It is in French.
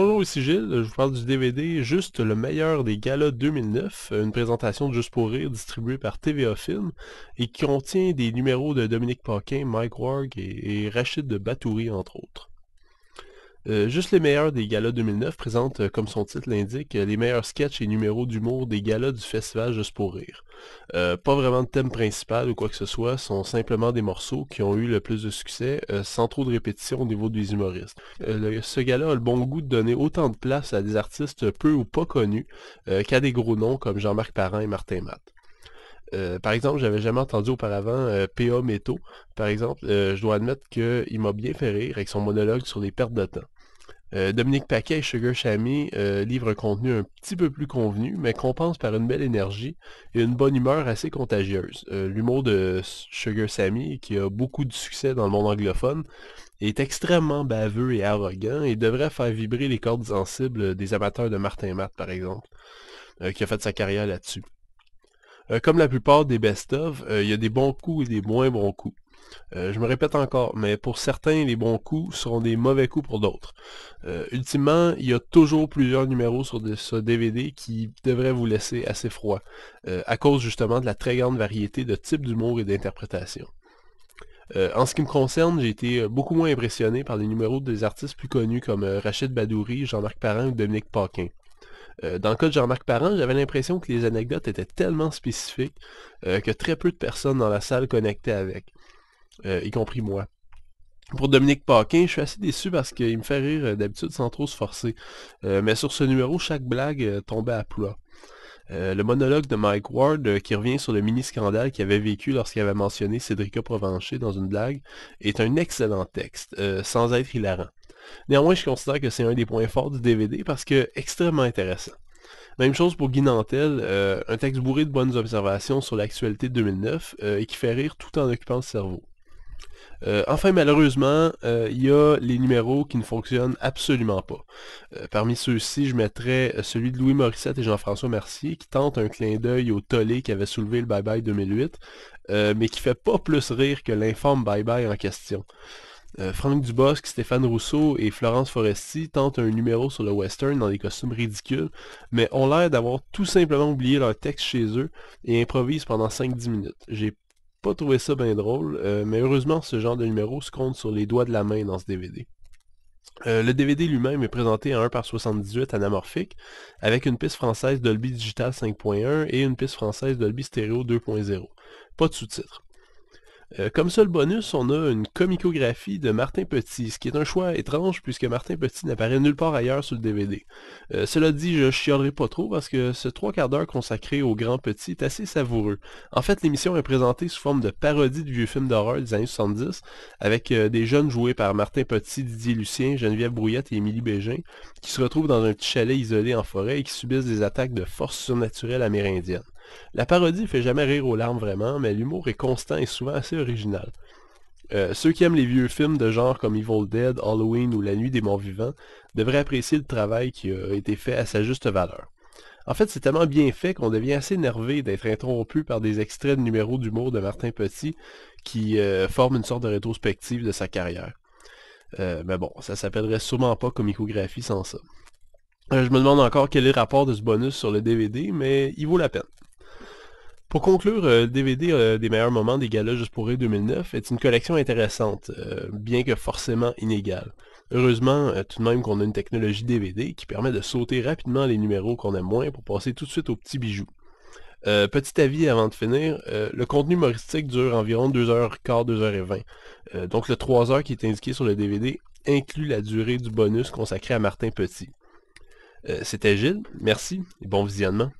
Bonjour, ici Gilles, je vous parle du DVD Juste le meilleur des galas 2009, une présentation de Juste pour rire distribuée par TVA Film et qui contient des numéros de Dominique Paquin, Mike Ward et Rachid de Batouri entre autres. Juste les meilleurs des galas 2009 présente, comme son titre l'indique, les meilleurs sketchs et numéros d'humour des galas du festival Juste pour rire. Pas vraiment de thème principal ou quoi que ce soit, sont simplement des morceaux qui ont eu le plus de succès, sans trop de répétition au niveau des humoristes. Ce gala a le bon goût de donner autant de place à des artistes peu ou pas connus, qu'à des gros noms comme Jean-Marc Parent et Martin Matt. Par exemple, j'avais jamais entendu auparavant P.A. Métaux. Par exemple, je dois admettre qu'il m'a bien fait rire avec son monologue sur les pertes de temps. Dominique Paquet et Sugar Sammy livrent un contenu un petit peu plus convenu, mais compense par une belle énergie et une bonne humeur assez contagieuse. L'humour de Sugar Sammy, qui a beaucoup de succès dans le monde anglophone, est extrêmement baveux et arrogant et devrait faire vibrer les cordes sensibles des amateurs de Martin Matt, par exemple, qui a fait sa carrière là-dessus. Comme la plupart des best-of, il y a des bons coups et des moins bons coups. Je me répète encore, mais pour certains, les bons coups seront des mauvais coups pour d'autres. Ultimement, il y a toujours plusieurs numéros sur ce DVD qui devraient vous laisser assez froid, à cause justement de la très grande variété de types d'humour et d'interprétation. En ce qui me concerne, j'ai été beaucoup moins impressionné par les numéros des artistes plus connus comme Rachid Badouri, Jean-Marc Parent ou Dominique Paquin. Dans le cas de Jean-Marc Parent, j'avais l'impression que les anecdotes étaient tellement spécifiques que très peu de personnes dans la salle connectaient avec, y compris moi. Pour Dominique Paquin, je suis assez déçu parce qu'il me fait rire d'habitude sans trop se forcer. Mais sur ce numéro, chaque blague tombait à plat. Le monologue de Mike Ward, qui revient sur le mini-scandale qu'il avait vécu lorsqu'il avait mentionné Cédrica Provencher dans une blague, est un excellent texte, sans être hilarant. Néanmoins, je considère que c'est un des points forts du DVD parce que extrêmement intéressant. Même chose pour Guy Nantel, un texte bourré de bonnes observations sur l'actualité de 2009 et qui fait rire tout en occupant le cerveau. Enfin, malheureusement, il y a les numéros qui ne fonctionnent absolument pas. Parmi ceux-ci, je mettrais celui de Louis Morissette et Jean-François Mercier, qui tente un clin d'œil au tollé qui avait soulevé le Bye Bye 2008, mais qui fait pas plus rire que l'informe Bye Bye en question. Franck Dubosc, Stéphane Rousseau et Florence Foresti tentent un numéro sur le western dans des costumes ridicules, mais ont l'air d'avoir tout simplement oublié leur texte chez eux et improvisent pendant 5-10 minutes. J'ai pas trouvé ça bien drôle, mais heureusement ce genre de numéro se compte sur les doigts de la main dans ce DVD. Le DVD lui-même est présenté à 1:78 anamorphique, avec une piste française Dolby Digital 5.1 et une piste française Dolby Stereo 2.0. Pas de sous-titres. Comme seul bonus, on a une comicographie de Martin Petit, ce qui est un choix étrange puisque Martin Petit n'apparaît nulle part ailleurs sur le DVD. Cela dit, je chialerai pas trop parce que ce 3/4 d'heure consacré au grand petit est assez savoureux. En fait, l'émission est présentée sous forme de parodie de vieux films d'horreur des années 70, avec des jeunes joués par Martin Petit, Didier Lucien, Geneviève Brouillette et Émilie Bégin, qui se retrouvent dans un petit chalet isolé en forêt et qui subissent des attaques de forces surnaturelles amérindiennes. La parodie fait jamais rire aux larmes vraiment, mais l'humour est constant et souvent assez original. Ceux qui aiment les vieux films de genre comme Evil Dead, Halloween ou La Nuit des Morts Vivants devraient apprécier le travail qui a été fait à sa juste valeur. En fait, c'est tellement bien fait qu'on devient assez énervé d'être interrompu par des extraits de numéros d'humour de Martin Petit qui forment une sorte de rétrospective de sa carrière. Mais bon, ça s'appellerait sûrement pas comicographie sans ça. Je me demande encore quel est le rapport de ce bonus sur le DVD, mais il vaut la peine. Pour conclure, le DVD des meilleurs moments des galas Juste pour rire 2009 est une collection intéressante, bien que forcément inégale. Heureusement, tout de même qu'on a une technologie DVD qui permet de sauter rapidement les numéros qu'on aime moins pour passer tout de suite aux petits bijoux. Petit avis avant de finir, le contenu humoristique dure environ 2h15, 2h20. Donc le 3 heures qui est indiqué sur le DVD inclut la durée du bonus consacré à Martin Petit. C'était Gilles, merci et bon visionnement.